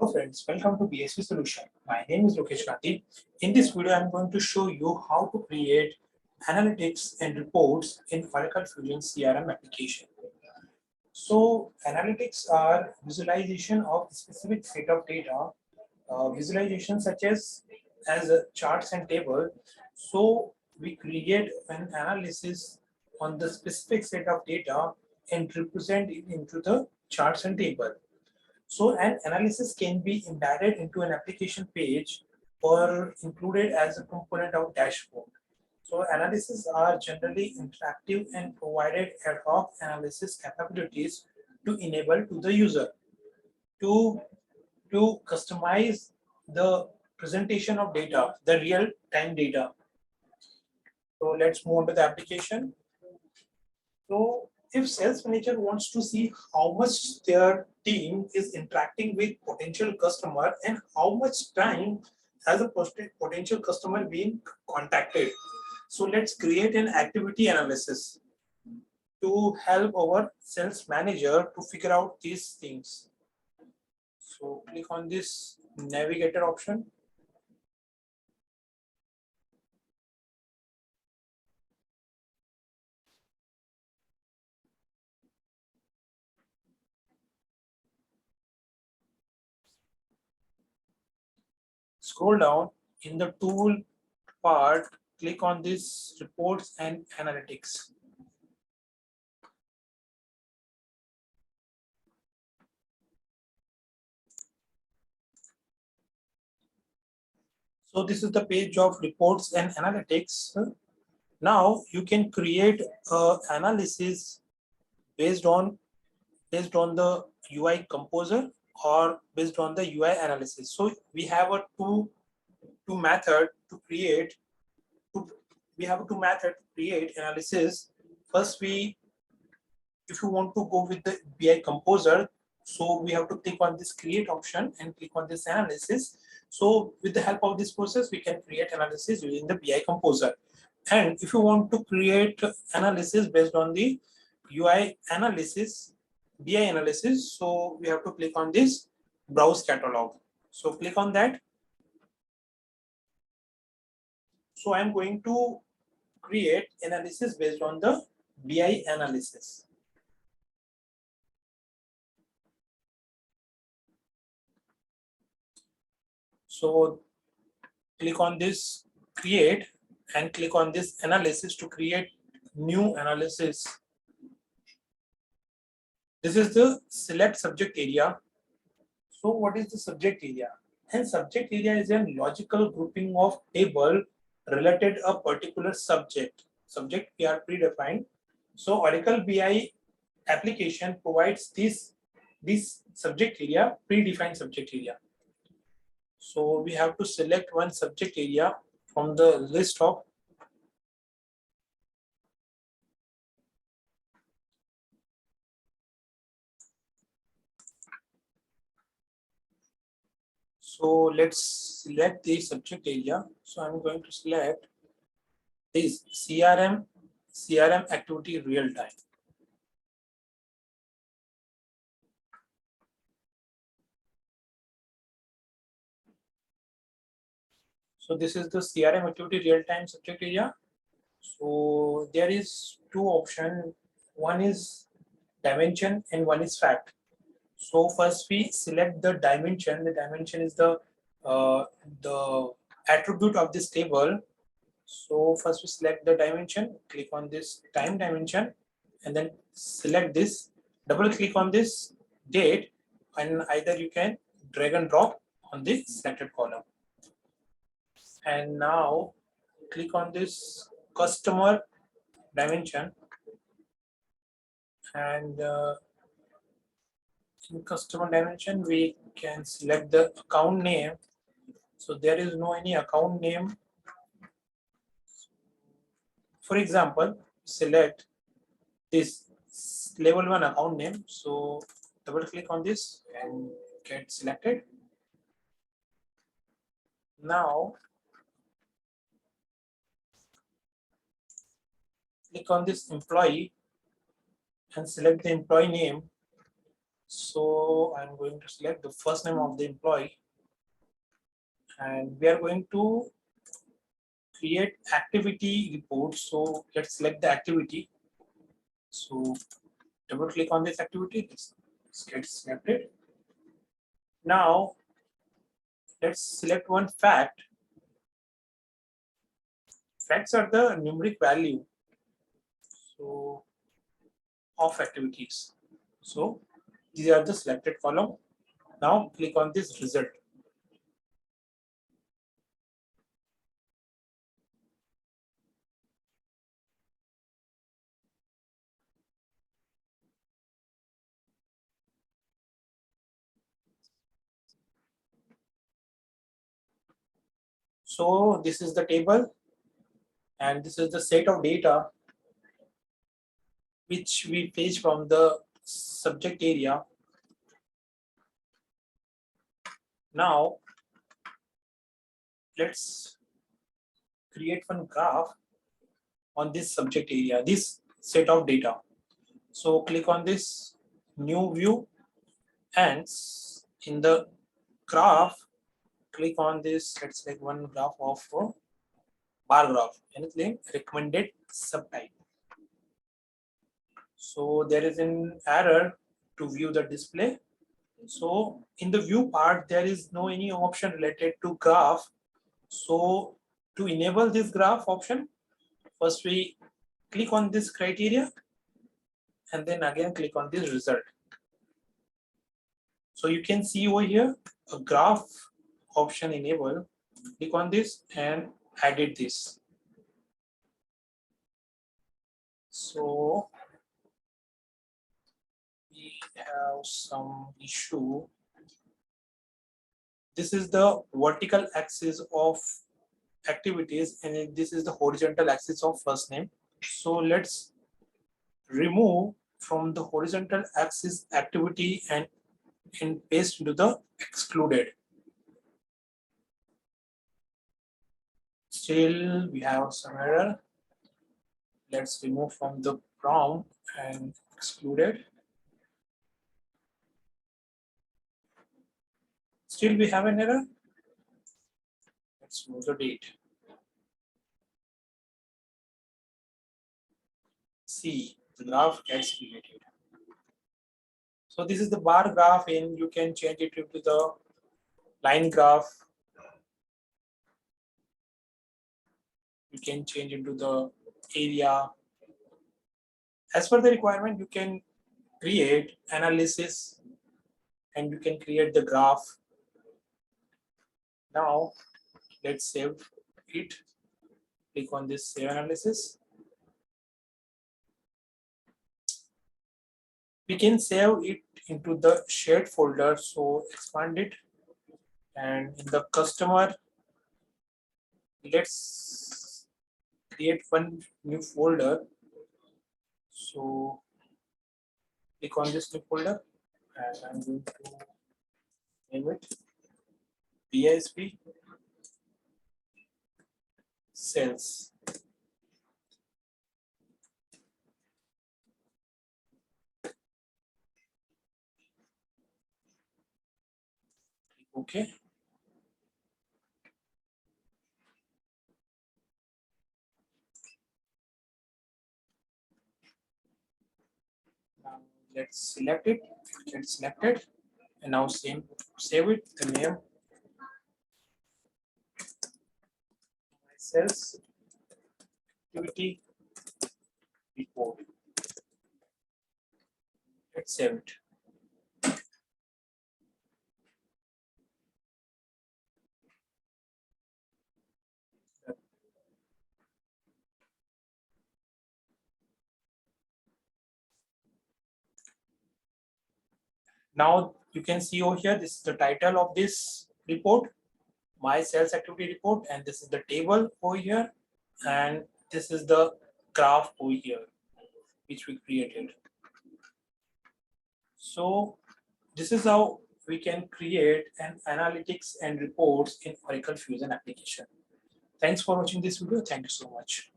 Hello friends, welcome to BISP Solution. My name is Lokesh Gandhi. In this video, I'm going to show you how to create analytics and reports in Oracle Fusion CRM application. So analytics are visualization of specific set of data, visualization such as charts and table. So we create an analysis on the specific set of data and represent it into the charts and table. So an analysis can be embedded into an application page or included as a component of dashboard. So analysis are generally interactive and provided ad hoc analysis capabilities to enable to the user to, to customize the presentation of data, the real-time data. So let's move on to the application. So if sales manager wants to see how much their team is interacting with potential customer and how much time has a potential customer been contacted. So let's create an activity analysis to help our sales manager to figure out these things. So click on this navigator option. Scroll down in the tool part, click on this reports and analytics. So this is the page of reports and analytics. Now you can create analysis based on the UI composer or based on the UI analysis. So we have a two method to create. We have a two method to create analysis. First, if you want to go with the BI composer, so we have to click on this create option and click on this analysis. So with the help of this process, we can create analysis using the BI composer. And if you want to create analysis based on the UI analysis, BI analysis, so we have to click on this browse catalog. So click on that. So I'm going to create analysis based on the BI analysis. So click on this create and click on this analysis to create new analysis. This is the select subject area. So what is the subject area? And subject area is a logical grouping of table related a particular subject. Subject we are predefined. So Oracle BI application provides this subject area, predefined subject area. So we have to select one subject area from the list of So let's select the subject area. So I'm going to select this CRM activity real time. So this is the CRM activity real time subject area. So there is two options. One is dimension and one is fact. So first we select the dimension. The dimension is the attribute of this table. So first we select the dimension, click on this time dimension, and then select this, double click on this date, and either you can drag and drop on the selected column. And now click on this customer dimension, and in customer dimension we can select the account name. So there is no any account name. For example, select this level 1 account name. So double click on this and get selected. Now click on this employee and select the employee name. So I'm going to select the first name of the employee, and we are going to create activity report. So let's select the activity. So double click on this activity. Let's get selected. Now let's select one fact. Facts are the numeric value of activities. So these are the selected column. Now click on this result. So this is the table, and this is the set of data which we fetch from the subject area. Now let's create one graph on this subject area, this set of data. So click on this new view, and in the graph, click on this. Let's select one graph of bar graph, anything recommended subtype. So there is an error to view the display. So in the view part, there is no any option related to graph. So to enable this graph option, first we click on this criteria, and then again click on this result. So you can see over here a graph option enable. Click on this and edit this. So we have some issue. This is the vertical axis of activities, and this is the horizontal axis of first name. So let's remove from the horizontal axis activity and paste into the excluded. Still we have some error. Let's remove from the prompt and excluded. Still we have an error. Let's move the date. See, the graph gets created. So this is the bar graph, and you can change it into the line graph. You can change into the area. As per the requirement, you can create analysis, and you can create the graph. Now let's save it. Click on this save analysis. We can save it into the shared folder. So expand it, and in the customer, let's create one new folder. So click on this new folder, and I'm going to name it BISP sales. Okay. Now let's select it. Get selected, and now save it. The name sales activity report. Let's save it. Now you can see over here, this is the title of this report, my sales activity report, and this is the table over here, and this is the graph over here which we created. So this is how we can create an analytics and reports in Oracle Fusion application. Thanks for watching this video. Thank you so much.